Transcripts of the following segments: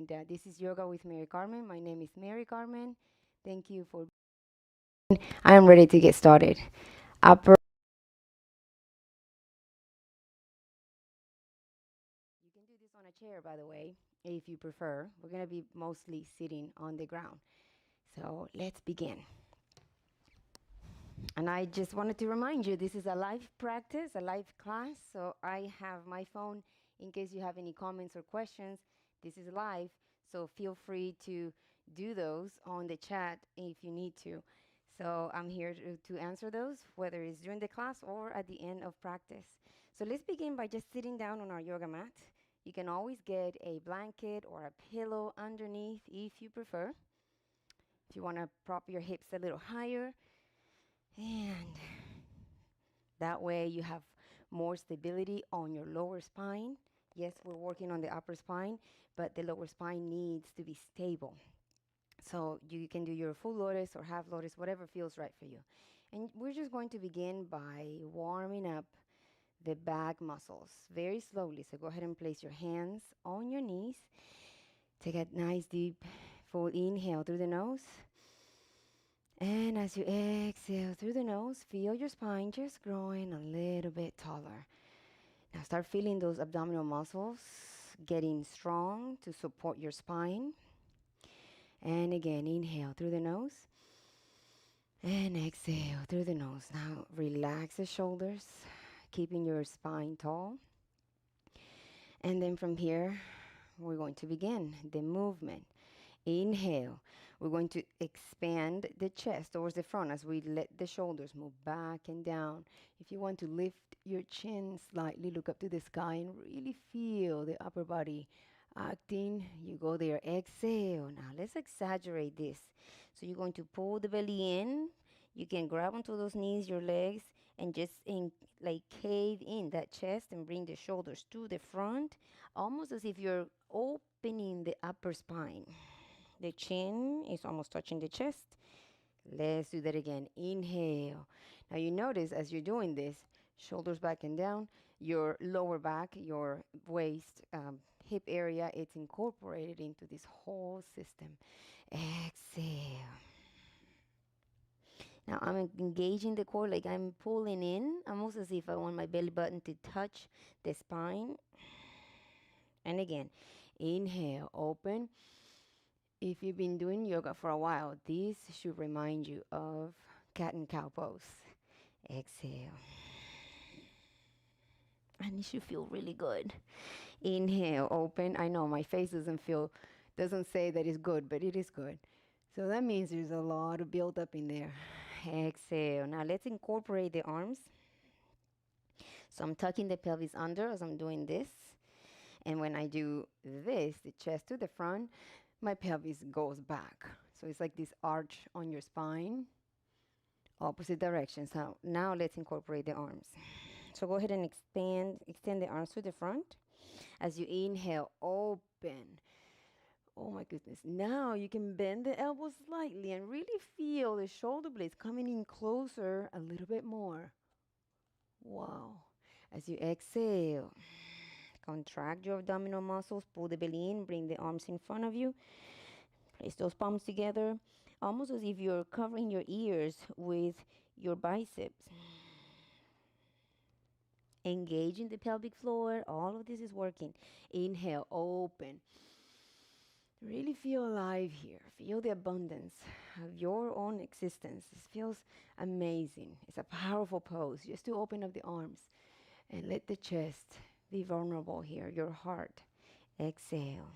And this is Yoga with Marycarmen. My name is Marycarmen. Thank you for. I am ready to get started. Upper. You can do this on a chair, by the way, if you prefer. We're going to be mostly sitting on the ground. So let's begin. And I just wanted to remind you this is a live practice, a live class. So I have my phone in case you have any comments or questions. This is live, so feel free to do those on the chat if you need to. So I'm here to answer those, whether it's during the class or at the end of practice. So let's begin by just sitting down on our yoga mat. You can always get a blanket or a pillow underneath if you prefer. If you want to prop your hips a little higher, and that way you have more stability on your lower spine. Yes, we're working on the upper spine, but the lower spine needs to be stable. So you can do your full lotus or half lotus, whatever feels right for you. And we're just going to begin by warming up the back muscles very slowly. So go ahead and place your hands on your knees. Take a nice deep full inhale through the nose. And as you exhale through the nose, feel your spine just growing a little bit taller. Now start feeling those abdominal muscles getting strong to support your spine. And again, inhale through the nose. And exhale through the nose. Now relax the shoulders, keeping your spine tall. And then from here, we're going to begin the movement. Inhale. We're going to expand the chest towards the front as we let the shoulders move back and down. If you want to lift your chin slightly, look up to the sky and really feel the upper body acting. You go there. Exhale. Now let's exaggerate this. So you're going to pull the belly in. You can grab onto those knees, your legs, and just like cave in that chest and bring the shoulders to the front, almost as if you're opening the upper spine. The chin is almost touching the chest. Let's do that again. Inhale. Now you notice as you're doing this, shoulders back and down, your lower back, your waist, hip area, it's incorporated into this whole system. Exhale. Now I'm engaging the core like I'm pulling in, almost as if I want my belly button to touch the spine. And again, inhale, open. If you've been doing yoga for a while, this should remind you of cat and cow pose. Exhale. And it should feel really good. Inhale, open. I know my face doesn't say that it's good, but it is good. So that means there's a lot of build up in there. Exhale. Now let's incorporate the arms. So I'm tucking the pelvis under as I'm doing this. And when I do this, the chest to the front, my pelvis goes back. So it's like this arch on your spine, opposite direction. So now let's incorporate the arms. So go ahead and extend the arms to the front. As you inhale, open. Oh my goodness. Now you can bend the elbows slightly and really feel the shoulder blades coming in closer a little bit more. Wow. As you exhale, contract your abdominal muscles, pull the belly in, bring the arms in front of you. Place those palms together, almost as if you're covering your ears with your biceps. Engaging the pelvic floor. All of this is working. Inhale, open. Really feel alive here. Feel the abundance of your own existence. This feels amazing. It's a powerful pose. Just to open up the arms and let the chest be vulnerable here, your heart. Exhale.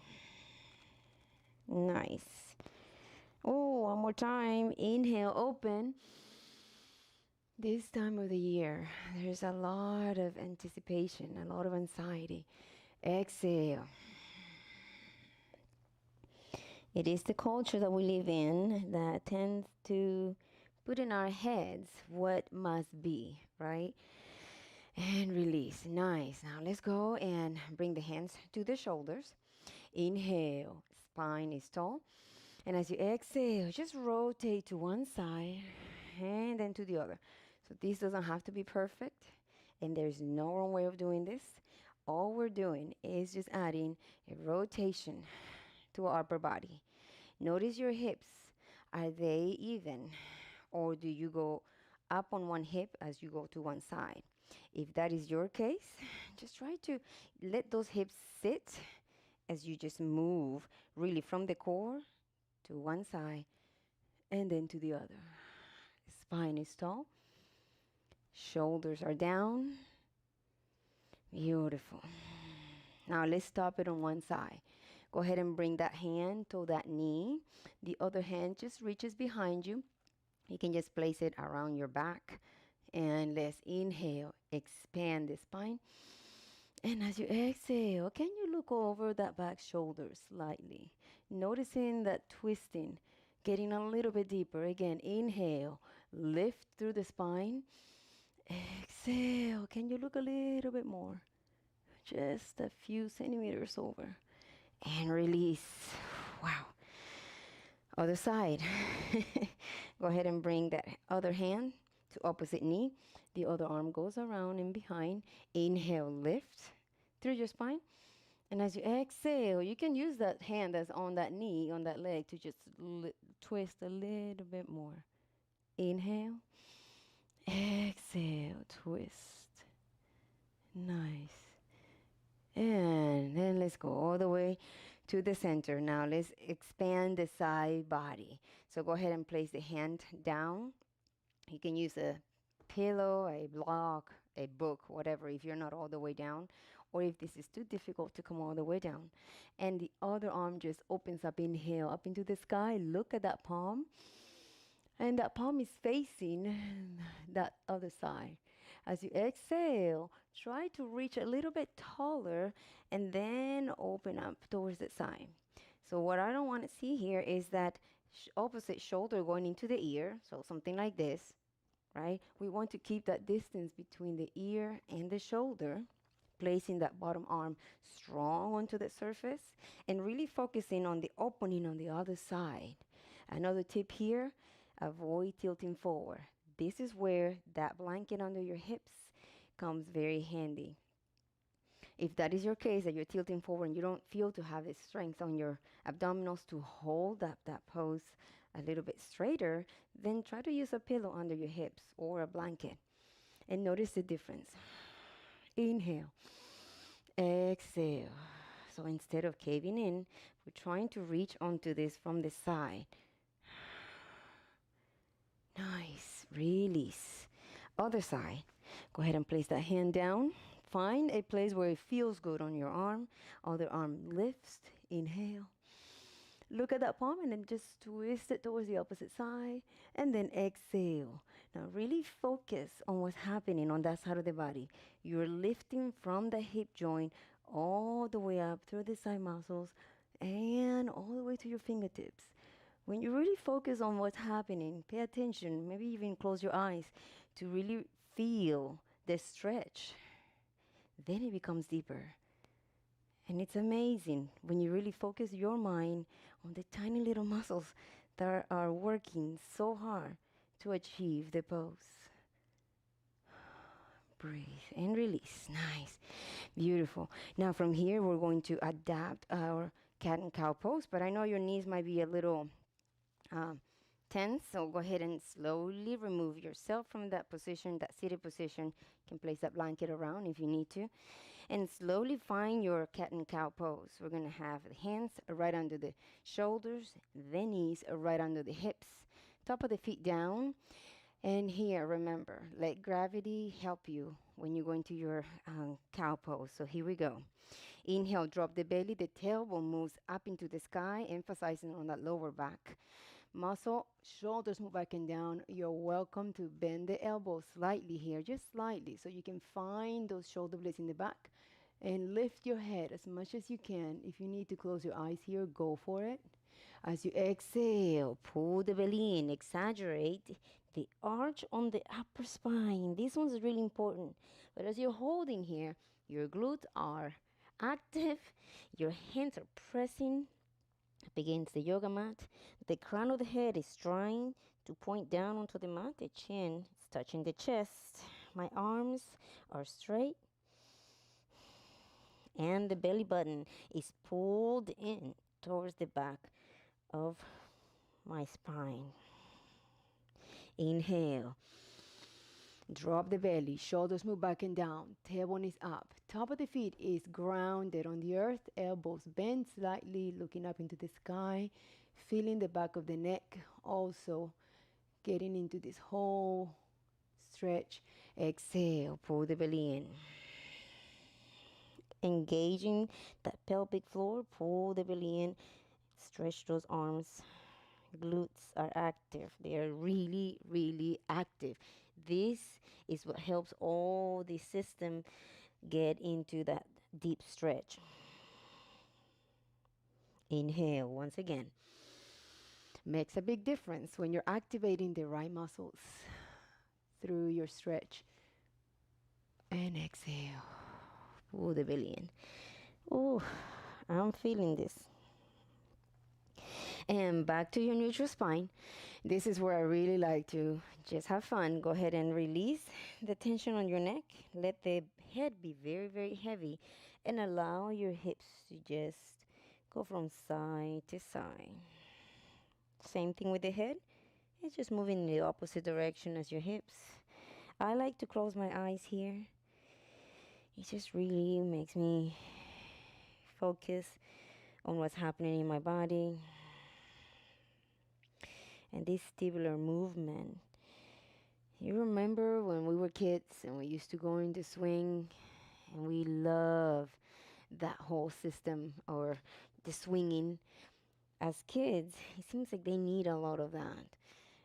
Nice. Oh, one more time. Inhale, open. This time of the year, there's a lot of anticipation, a lot of anxiety. Exhale. It is the culture that we live in that tends to put in our heads what must be, right? And release. Nice. Now let's go and bring the hands to the shoulders. Inhale. Spine is tall. And as you exhale, just rotate to one side and then to the other. So this doesn't have to be perfect, and there's no wrong way of doing this. All we're doing is just adding a rotation to our upper body. Notice your hips. Are they even? Or do you go up on one hip as you go to one side? If that is your case, just try to let those hips sit as you just move really from the core to one side and then to the other. Spine is tall, shoulders are down. Beautiful. Now let's stop it on one side. Go ahead and bring that hand to that knee. The other hand just reaches behind you. You can just place it around your back. And let's inhale, expand the spine. And as you exhale, can you look over that back shoulder slightly? Noticing that twisting, getting a little bit deeper. Again, inhale, lift through the spine. Exhale, can you look a little bit more? Just a few centimeters over. And release. Wow. Other side. Go ahead and bring that other hand to opposite knee. The other arm goes around and behind. Inhale, lift through your spine. And as you exhale, you can use that hand that's on that knee, on that leg, to just twist a little bit more. Inhale. Exhale, twist. Nice. And then let's go all the way to the center. Now let's expand the side body. So go ahead and place the hand down. You can use a pillow, a block, a book, whatever, if you're not all the way down, or if this is too difficult to come all the way down. And the other arm just opens up, inhale, up into the sky. Look at that palm. And that palm is facing that other side. As you exhale, try to reach a little bit taller and then open up towards the side. So what I don't want to see here is that opposite shoulder going into the ear, so something like this, right? We want to keep that distance between the ear and the shoulder, placing that bottom arm strong onto the surface and really focusing on the opening on the other side. Another tip here, avoid tilting forward. This is where that blanket under your hips comes very handy. If that is your case, that you're tilting forward and you don't feel to have the strength on your abdominals to hold up that pose a little bit straighter, then try to use a pillow under your hips or a blanket. And notice the difference. Inhale. Exhale. So instead of caving in, we're trying to reach onto this from the side. Nice. Release. Other side. Go ahead and place that hand down. Find a place where it feels good on your arm. Other arm lifts. Inhale. Look at that palm and then just twist it towards the opposite side. And then exhale. Now really focus on what's happening on that side of the body. You're lifting from the hip joint all the way up through the side muscles and all the way to your fingertips. When you really focus on what's happening, pay attention, maybe even close your eyes to really feel the stretch. Then it becomes deeper. And it's amazing when you really focus your mind on the tiny little muscles that are working so hard to achieve the pose. Breathe and release. Nice. Beautiful. Now from here, we're going to adapt our cat and cow pose, but I know your knees might be a little tense, so go ahead and slowly remove yourself from that position, that seated position. You can place that blanket around if you need to. And slowly find your cat and cow pose. We're going to have the hands right under the shoulders, the knees right under the hips, top of the feet down. And here, remember, let gravity help you when you go into your cow pose. So here we go. Inhale, drop the belly. The tailbone moves up into the sky, emphasizing on that lower back muscle. Shoulders move back and down. You're welcome to bend the elbows slightly here, just slightly, so you can find those shoulder blades in the back. And lift your head as much as you can. If you need to close your eyes here, go for it. As you exhale, pull the belly in, exaggerate the arch on the upper spine. This one's really important. But as you're holding here, your glutes are active, your hands are pressing up against the yoga mat. The crown of the head is trying to point down onto the mat. The chin is touching the chest. My arms are straight. And the belly button is pulled in towards the back of my spine. Inhale. Drop the belly, shoulders move back and down, tailbone is up. Top of the feet is grounded on the earth, elbows bent slightly, looking up into the sky, feeling the back of the neck also getting into this whole stretch. Exhale, pull the belly in. Engaging that pelvic floor, pull the belly in, stretch those arms. Glutes are active. They are really, really active. This is what helps all the system get into that deep stretch. Inhale once again. Makes a big difference when you're activating the right muscles through your stretch. And exhale. Pull the belly in. Oh, I'm feeling this. And back to your neutral spine. This is where I really like to just have fun. Go ahead and release the tension on your neck. Let the head be very, very heavy and allow your hips to just go from side to side. Same thing with the head. It's just moving in the opposite direction as your hips. I like to close my eyes here. It just really makes me focus on what's happening in my body. And this tubular movement. You remember when we were kids and we used to go into swing and we love that whole system or the swinging. As kids, it seems like they need a lot of that.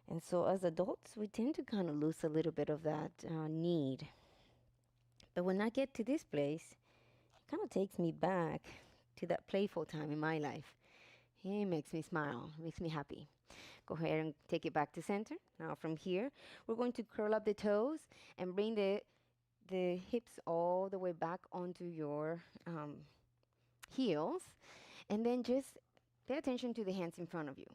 And so as adults, we tend to kind of lose a little bit of that need. But when I get to this place, it kind of takes me back to that playful time in my life. It makes me smile, makes me happy. Go ahead and take it back to center. Now from here, we're going to curl up the toes and bring the hips all the way back onto your heels. And then just pay attention to the hands in front of you.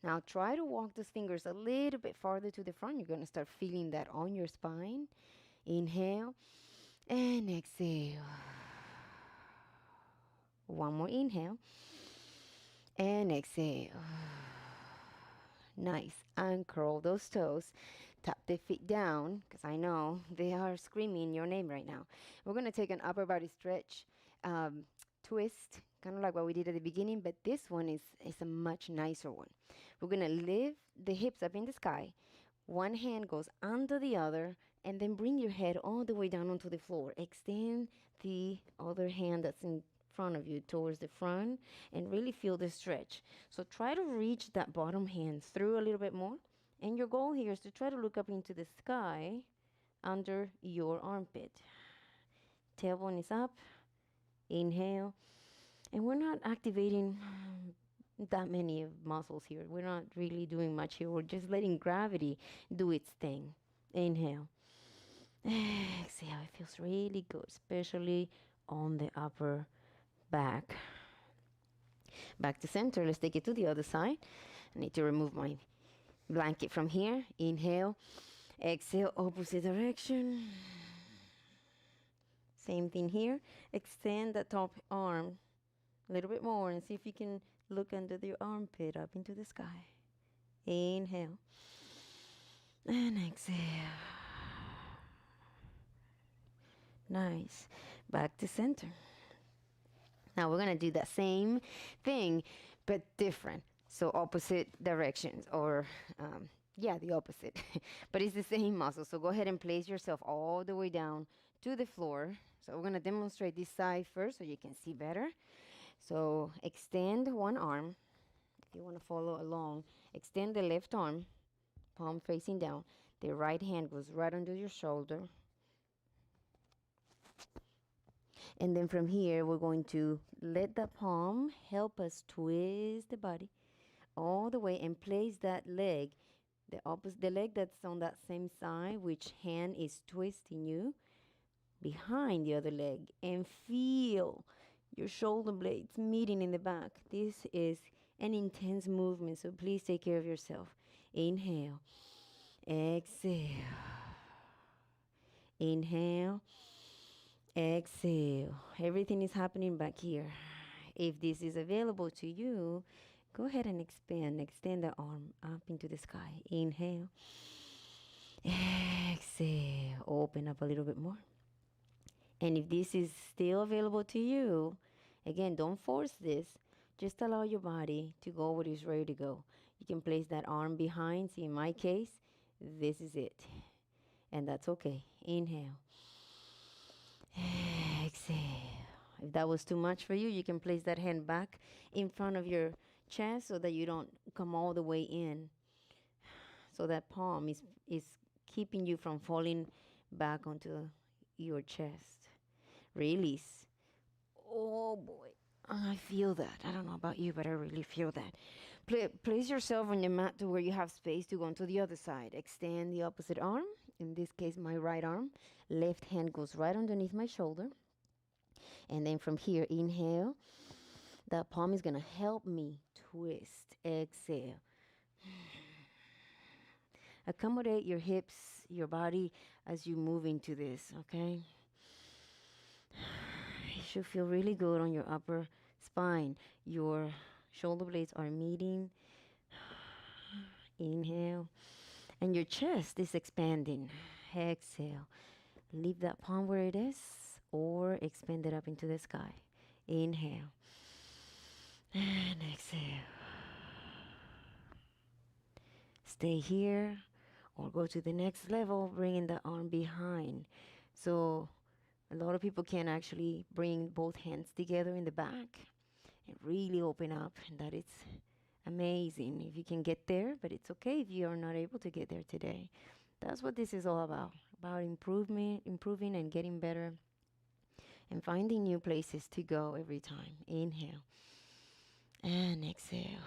Now try to walk those fingers a little bit farther to the front. You're going to start feeling that on your spine. Inhale and exhale. One more inhale and exhale. Nice. Uncurl those toes. Tap the feet down, because I know they are screaming your name right now. We're going to take an upper body stretch, twist, kind of like what we did at the beginning, but this one is a much nicer one. We're going to lift the hips up in the sky. One hand goes under the other, and then bring your head all the way down onto the floor. Extend the other hand that's in front of you towards the front and really feel the stretch. So try to reach that bottom hand through a little bit more. And your goal here is to try to look up into the sky under your armpit. Tailbone is up. Inhale. And we're not activating that many muscles here. We're not really doing much here. We're just letting gravity do its thing. Inhale. Exhale. It feels really good, especially on the upper back. Back to center. Let's take it to the other side. I need to remove my blanket from here. Inhale. Exhale, opposite direction. Same thing here. Extend the top arm a little bit more and see if you can look under the armpit up into the sky. Inhale. And exhale. Nice. Back to center. Now we're going to do that same thing, but different. So opposite directions, or the opposite. But it's the same muscle. So go ahead and place yourself all the way down to the floor. So we're going to demonstrate this side first so you can see better. So extend one arm. If you want to follow along, extend the left arm, palm facing down. The right hand goes right under your shoulder. And then from here, we're going to let the palm help us twist the body all the way and place that leg, the leg that's on that same side, which hand is twisting you, behind the other leg, and feel your shoulder blades meeting in the back. This is an intense movement, so please take care of yourself. Inhale, exhale, inhale, exhale. Everything is happening back here. If this is available to you, go ahead and extend the arm up into the sky. Inhale, exhale, open up a little bit more. And if this is still available to you, again, don't force this. Just allow your body to go where it's ready to go. You can place that arm behind. See, in my case, this is it. And that's okay. Inhale. Exhale. If that was too much for you, you can place that hand back in front of your chest so that you don't come all the way in. So that palm is keeping you from falling back onto your chest. Release. Oh boy, I feel that. I don't know about you, but I really feel that. Place yourself on your mat to where you have space to go onto the other side. Extend the opposite arm. In this case, my right arm. Left hand goes right underneath my shoulder. And then from here, inhale. That palm is going to help me twist. Exhale. Accommodate your hips, your body as you move into this, okay? You should feel really good on your upper spine. Your shoulder blades are meeting. Inhale. And your chest is expanding. Exhale. Leave that palm where it is or expand it up into the sky. Inhale. And exhale. Stay here or go to the next level, bringing the arm behind. So a lot of people can actually bring both hands together in the back and really open up, and that is amazing if you can get there, but it's okay if you are not able to get there today. That's what this is all about improving and getting better and finding new places to go every time. Inhale and exhale.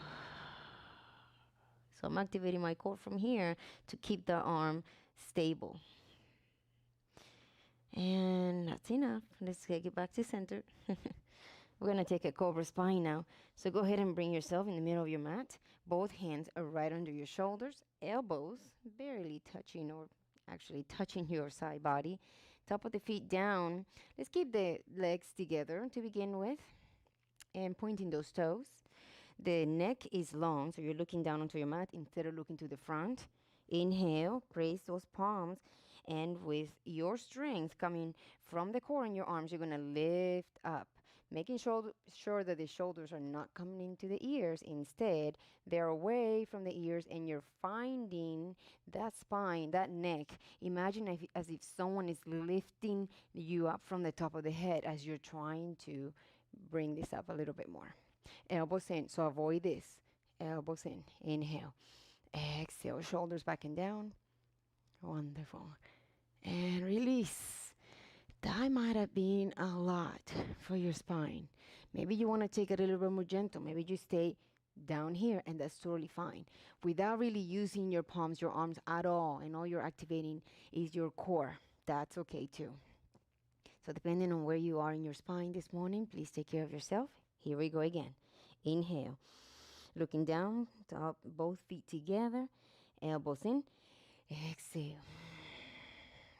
So I'm activating my core from here to keep the arm stable. And that's enough. Let's get back to center. We're going to take a cobra spine now. So go ahead and bring yourself in the middle of your mat. Both hands are right under your shoulders. Elbows barely touching or actually touching your side body. Top of the feet down. Let's keep the legs together to begin with. And pointing those toes. The neck is long, so you're looking down onto your mat instead of looking to the front. Inhale, raise those palms. And with your strength coming from the core in your arms, you're going to lift up, making sure that the shoulders are not coming into the ears. Instead, they're away from the ears, and you're finding that spine, that neck. Imagine as if someone is lifting you up from the top of the head as you're trying to bring this up a little bit more. Elbows in, so avoid this. Elbows in, inhale. Exhale, shoulders back and down. Wonderful. And release. That might have been a lot for your spine. Maybe you want to take it a little bit more gentle. Maybe you stay down here, and that's totally fine. Without really using your palms, your arms at all, and all you're activating is your core. That's okay too. So depending on where you are in your spine this morning, please take care of yourself. Here we go again. Inhale. Looking down, top, both feet together. Elbows in. Exhale.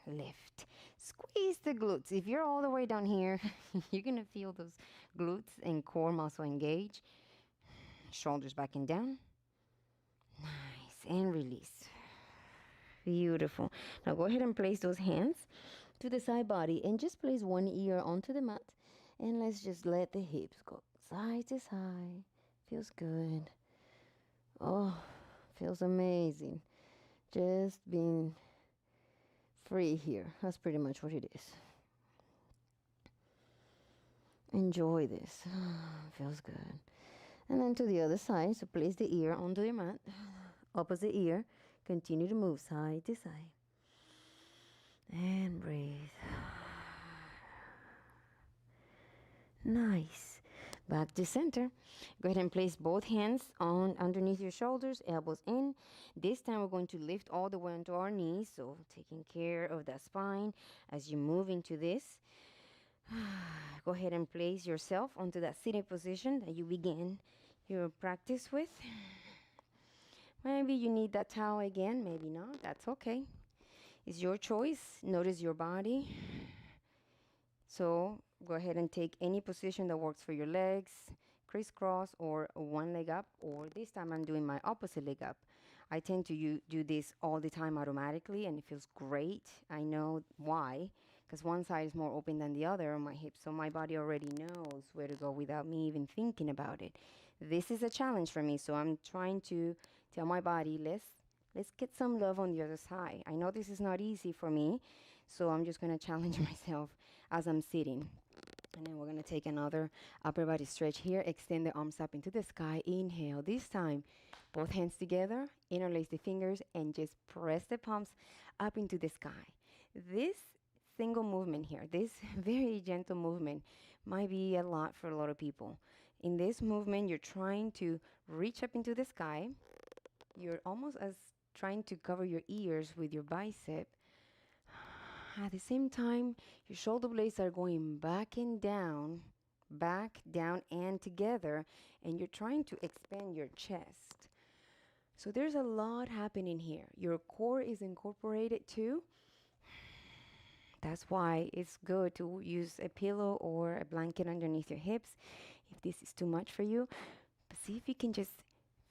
Lift. Squeeze the glutes. If you're all the way down here, you're going to feel those glutes and core muscle engage. Shoulders back and down. Nice. And release. Beautiful. Now go ahead and place those hands to the side body and just place one ear onto the mat. And let's just let the hips go side to side. Feels good. Oh, feels amazing. Just being free here. That's pretty much what it is. Enjoy this. Feels good. And then to the other side. So place the ear onto your mat. Opposite ear. Continue to move side to side. And breathe. Nice. Back to center. Go ahead and place both hands on underneath your shoulders, elbows in. This time we're going to lift all the way onto our knees, so taking care of that spine as you move into this. Go ahead and place yourself onto that sitting position that you begin your practice with. Maybe you need that towel again, maybe not. That's okay. It's your choice. Notice your body. So Go ahead and take any position that works for your legs, crisscross or one leg up, or this time I'm doing my opposite leg up. I tend to do this all the time automatically, and it feels great. I know why, because one side is more open than the other on my hips, so my body already knows where to go without me even thinking about it. This is a challenge for me, so I'm trying to tell my body, let's get some love on the other side. I know this is not easy for me, so I'm just going to challenge myself as I'm sitting. And then we're going to take another upper body stretch here. Extend the arms up into the sky. Inhale. This time, both hands together. Interlace the fingers and just press the palms up into the sky. This single movement here, this very gentle movement, might be a lot for a lot of people. In this movement, you're trying to reach up into the sky. You're almost as trying to cover your ears with your bicep. At the same time, your shoulder blades are going back, down, and together, and you're trying to expand your chest. So there's a lot happening here. Your core is incorporated too. That's why it's good to use a pillow or a blanket underneath your hips if this is too much for you. But see if you can just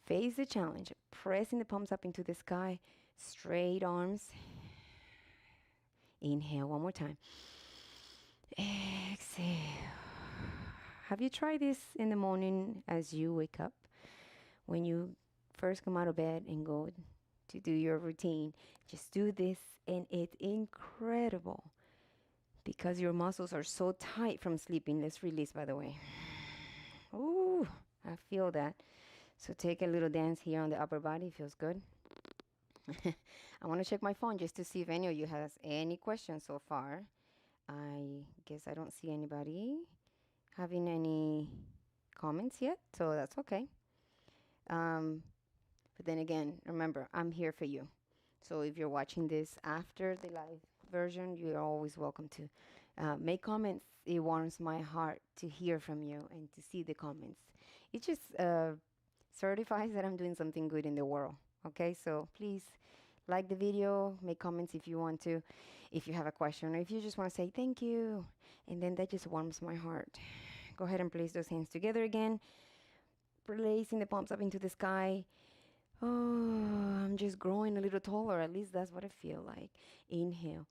face the challenge, pressing the palms up into the sky, straight arms. Inhale one more time. Exhale. Have you tried this in the morning as you wake up? When you first come out of bed and go to do your routine, just do this, and it's incredible because your muscles are so tight from sleeping. Let's release, by the way. Ooh, I feel that. So take a little dance here on the upper body. Feels good. I want to check my phone just to see if any of you has any questions so far. I guess I don't see anybody having any comments yet, so that's okay. But then again, remember, I'm here for you. So if you're watching this after the live version, you're always welcome to make comments. It warms my heart to hear from you and to see the comments. It just certifies that I'm doing something good in the world. Okay, so please like the video, make comments if you want to, if you have a question, or if you just want to say thank you. And then that just warms my heart. Go ahead and place those hands together again, placing the palms up into the sky. Oh, I'm just growing a little taller. At least that's what I feel like. Inhale.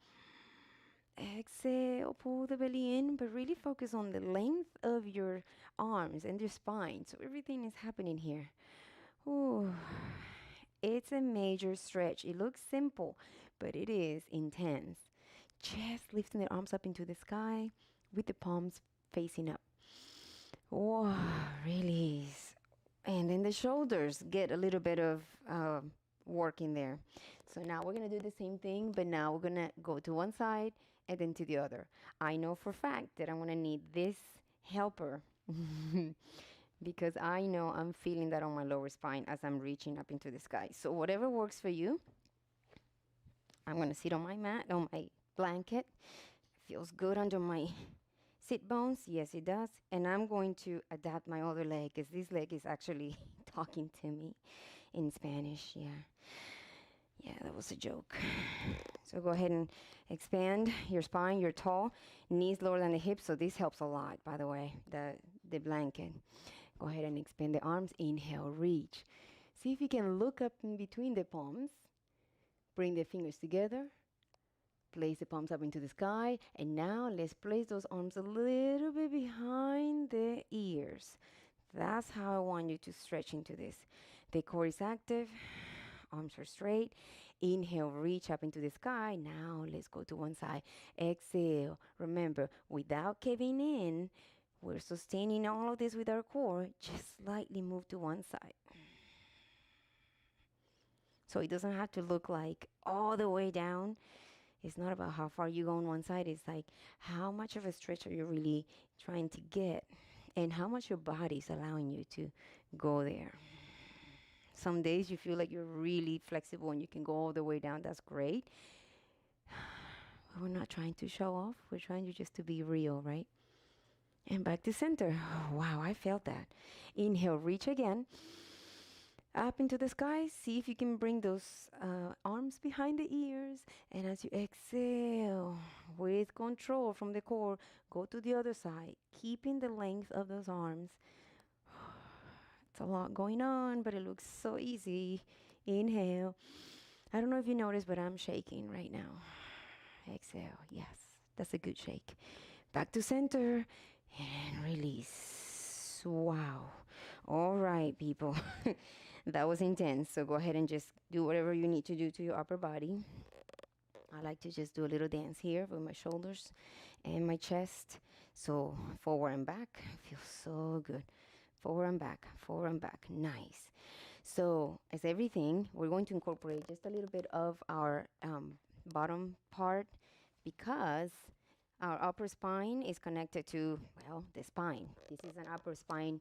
Exhale, pull the belly in, but really focus on the length of your arms and your spine. So everything is happening here. Ooh. It's a major stretch. It looks simple, but it is intense. Just lifting the arms up into the sky with the palms facing up. Wow, release. And then the shoulders get a little bit of work in there. So now we're going to do the same thing, but now we're going to go to one side and then to the other. I know for a fact that I'm going to need this helper because I know I'm feeling that on my lower spine as I'm reaching up into the sky. So whatever works for you. I'm going to sit on my mat, on my blanket. Feels good under my sit bones. Yes, it does. And I'm going to adapt my other leg because this leg is actually talking to me in Spanish. Yeah, that was a joke. So go ahead and expand your spine. You're tall, knees lower than the hips. So this helps a lot, by the way, the blanket. Go ahead and expand the arms. Inhale, reach. See if you can look up in between the palms. Bring the fingers together. Place the palms up into the sky. And now let's place those arms a little bit behind the ears. That's how I want you to stretch into this. The core is active. Arms are straight. Inhale, reach up into the sky. Now let's go to one side. Exhale. Remember, without caving in, we're sustaining all of this with our core. Just slightly move to one side. So it doesn't have to look like all the way down. It's not about how far you go on one side. It's like how much of a stretch are you really trying to get and how much your body is allowing you to go there. Some days you feel like you're really flexible and you can go all the way down. That's great. We're not trying to show off. We're trying to just to be real, right? And back to center. Oh, wow, I felt that. Inhale, reach again. Up into the sky. See if you can bring those arms behind the ears. And as you exhale, with control from the core, go to the other side, keeping the length of those arms. It's a lot going on, but it looks so easy. Inhale. I don't know if you noticed, but I'm shaking right now. Exhale. Yes, that's a good shake. Back to center and release. Wow. All right, people. That was intense. So go ahead and just do whatever you need to do to your upper body. I like to just do a little dance here with my shoulders and my chest. So forward and back feels so good. Forward and back, forward and back. Nice. So as everything, we're going to incorporate just a little bit of our bottom part because our upper spine is connected to, well, the spine. This is an upper spine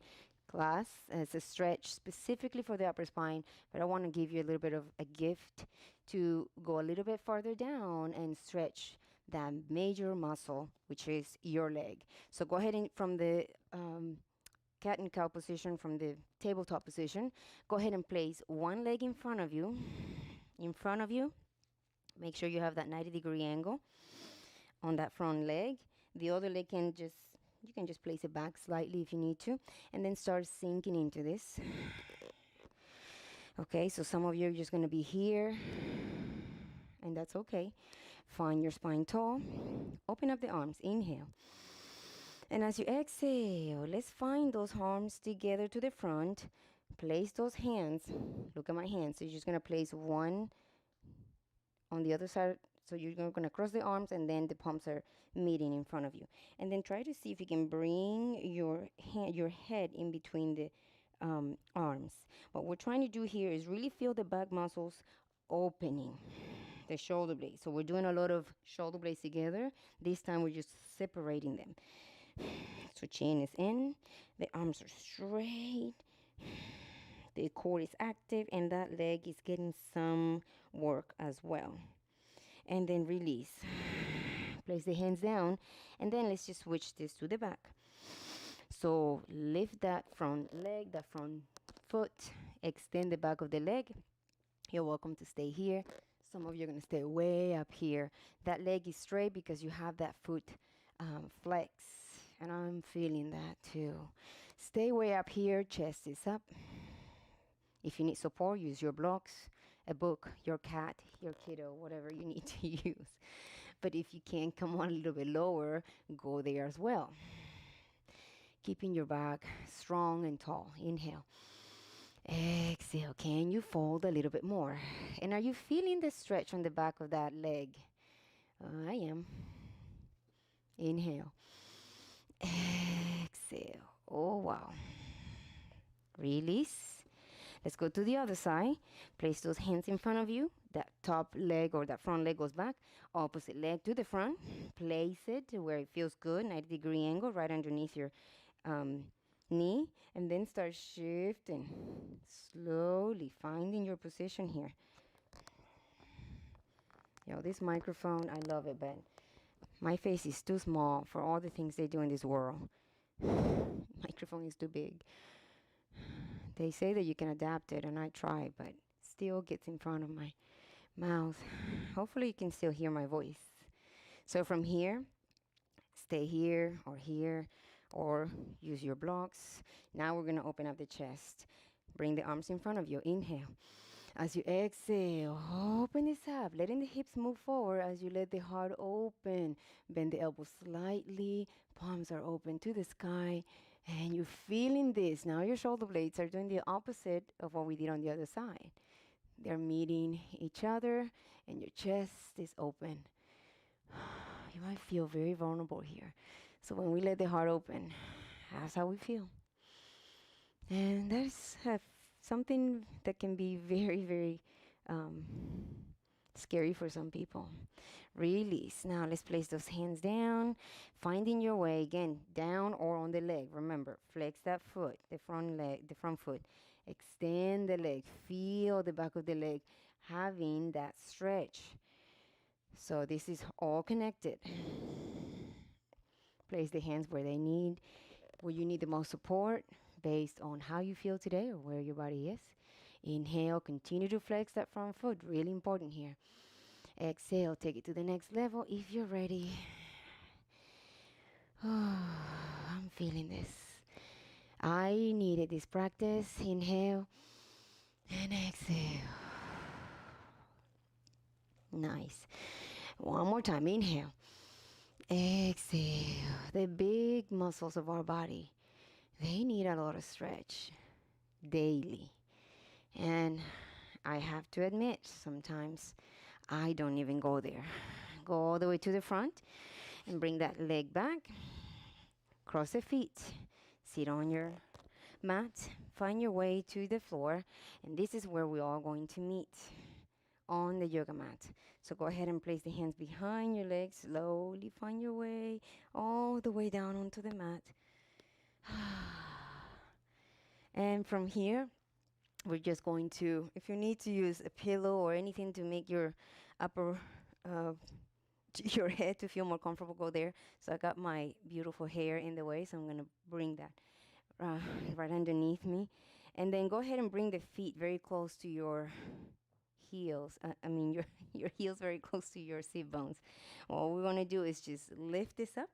class. It's a stretch specifically for the upper spine, but I want to give you a little bit of a gift to go a little bit farther down and stretch that major muscle, which is your leg. So go ahead and from the cat and cow position, from the tabletop position, go ahead and place one leg in front of you. In front of you, make sure you have that 90-degree angle on that front leg. The other leg you can just place it back slightly if you need to, and then start sinking into this. Okay, so some of you are just going to be here, and that's okay. Find your spine tall. Open up the arms. Inhale. And as you exhale, let's find those arms together to the front. Place those hands. Look at my hands. So you're just going to place one on the other side. So you're going to cross the arms and then the palms are meeting in front of you. And then try to see if you can bring your head in between the arms. What we're trying to do here is really feel the back muscles opening the shoulder blades. So we're doing a lot of shoulder blades together. This time we're just separating them. So chin is in, the arms are straight, the core is active, and that leg is getting some work as well. And then release. Place the hands down, and then let's just switch this to the back. So lift that front leg, that front foot, extend the back of the leg. You're welcome to stay here. Some of you are going to stay way up here. That leg is straight because you have that foot flex, and I'm feeling that too. Stay way up here, chest is up. If you need support, use your blocks, a book, your cat, your kiddo, whatever you need to use. But if you can come on a little bit lower, go there as well. Keeping your back strong and tall. Inhale. Exhale. Can you fold a little bit more? And are you feeling the stretch on the back of that leg? I am. Inhale. Exhale. Oh, wow. Release. Let's go to the other side. Place those hands in front of you. That top leg or that front leg goes back. Opposite leg to the front. Place it where it feels good. 90-degree angle right underneath your knee. And then start shifting. Slowly finding your position here. Yo, this microphone, I love it, but my face is too small for all the things they do in this world. Microphone is too big. They say that you can adapt it, and I try, but still gets in front of my mouth. Hopefully you can still hear my voice. So from here, stay here, or use your blocks. Now we're going to open up the chest. Bring the arms in front of you. Inhale. As you exhale, open this up, letting the hips move forward as you let the heart open. Bend the elbows slightly, palms are open to the sky, and you're feeling this. Now your shoulder blades are doing the opposite of what we did on the other side. They're meeting each other, and your chest is open. You might feel very vulnerable here. So when we let the heart open, that's how we feel. And that's something that can be very, very scary for some people. Release. Now let's place those hands down, finding your way again, down or on the leg. Remember, flex that foot, the front foot. Extend the leg. Feel the back of the leg having that stretch. So this is all connected. Place the hands where you need the most support based on how you feel today or where your body is. Inhale, continue to flex that front foot. Really important here. Exhale, take it to the next level if you're ready. Oh, I'm feeling this. I needed this practice. Inhale and exhale. Nice. One more time. Inhale. Exhale. The big muscles of our body, they need a lot of stretch daily. And I have to admit, sometimes I don't even go there. Go all the way to the front and bring that leg back. Cross the feet. Sit on your mat. Find your way to the floor. And this is where we're all going to meet on the yoga mat. So go ahead and place the hands behind your legs. Slowly find your way all the way down onto the mat. And from here, we're just going to, if you need to use a pillow or anything to make your upper, your head to feel more comfortable, go there. So I got my beautiful hair in the way, so I'm going to bring that right underneath me. And then go ahead and bring the feet very close to your heels. Your heels very close to your sit bones. What we're going to do is just lift this up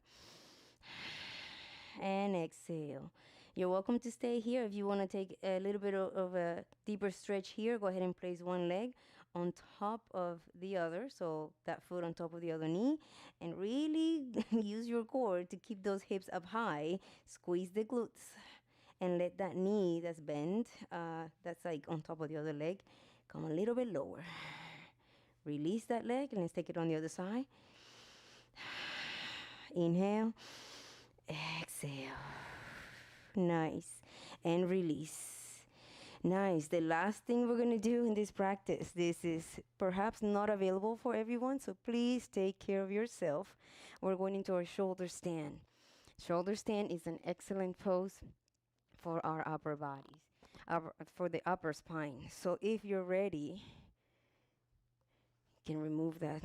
and exhale. You're welcome to stay here. If you want to take a little bit of a deeper stretch here, go ahead and place one leg on top of the other, so that foot on top of the other knee, and really use your core to keep those hips up high. Squeeze the glutes and let that knee that's bent, that's like on top of the other leg, come a little bit lower. Release that leg and let's take it on the other side. Inhale, exhale. Nice. And release. Nice. The last thing we're going to do in this practice, this is perhaps not available for everyone, so please take care of yourself. We're going into our shoulder stand. Shoulder stand is an excellent pose for our upper bodies, for the upper spine. So if you're ready, you can remove that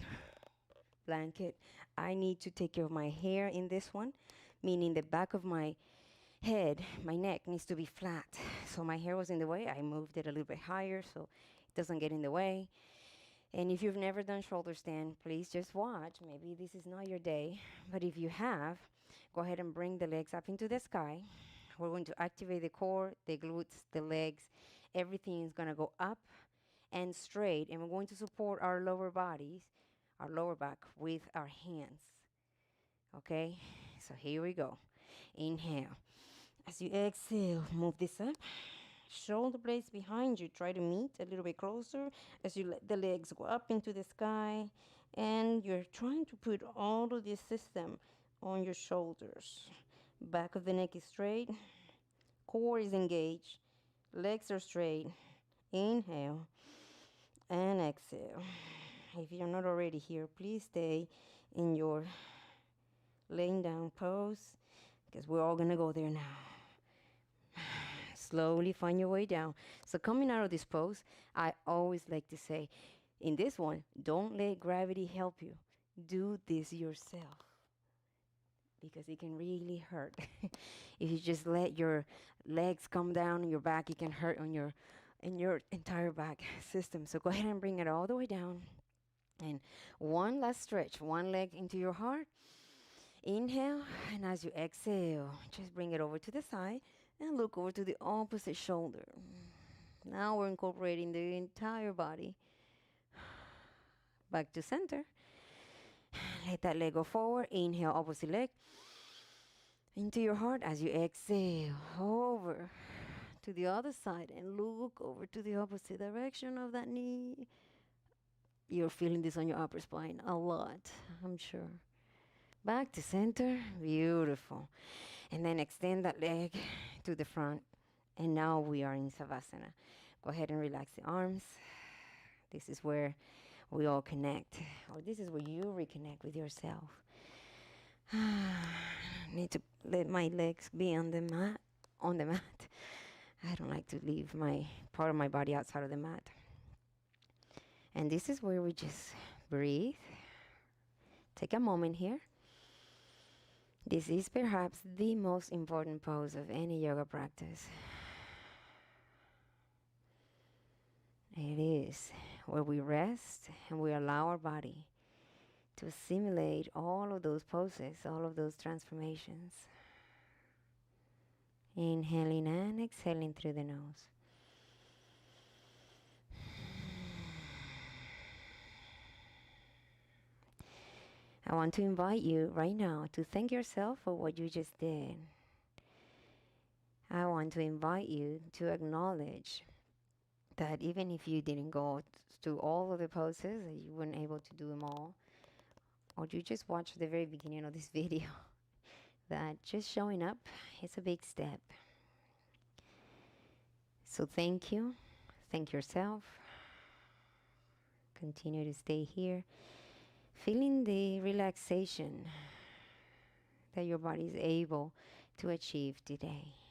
blanket. I need to take care of my hair in this one, meaning the back of my head, my neck needs to be flat. So my hair was in the way. I moved it a little bit higher so it doesn't get in the way. And if you've never done shoulder stand, please just watch. Maybe this is not your day, but if you have, go ahead and bring the legs up into the sky. We're going to activate the core, the glutes, the legs. Everything is going to go up and straight, and we're going to support our lower bodies, our lower back with our hands. Okay? So here we go. Inhale. As you exhale, move this up. Shoulder blades behind you. Try to meet a little bit closer as you let the legs go up into the sky. And you're trying to put all of this system on your shoulders. Back of the neck is straight. Core is engaged. Legs are straight. Inhale and exhale. If you're not already here, please stay in your laying down pose because we're all going to go there now. Slowly find your way down. So coming out of this pose, I always like to say, in this one, don't let gravity help you. Do this yourself because it can really hurt. If you just let your legs come down on your back, it can hurt on your entire back system. So go ahead and bring it all the way down. And one last stretch, one leg into your heart. Inhale, and as you exhale, just bring it over to the side and look over to the opposite shoulder. Now we're incorporating the entire body. Back to center. Let that leg go forward. Inhale, opposite leg. Into your heart as you exhale. Over to the other side and look over to the opposite direction of that knee. You're feeling this on your upper spine a lot, I'm sure. Back to center. Beautiful. And then extend that leg to the front. And now we are in Savasana. Go ahead and relax the arms. This is where we all connect. Or this is where you reconnect with yourself. Need to let my legs be on the mat. I don't like to leave my part of my body outside of the mat. And this is where we just breathe. Take a moment here. This is perhaps the most important pose of any yoga practice. practice where we rest and we allow our body to assimilate all of those poses, all of those transformations. Inhaling and exhaling through the nose. I want to invite you right now to thank yourself for what you just did. I want to invite you to acknowledge that even if you didn't go to all of the poses, that you weren't able to do them all, or you just watched the very beginning of this video, that just showing up is a big step. So thank you. Thank yourself. Continue to stay here, feeling the relaxation that your body is able to achieve today.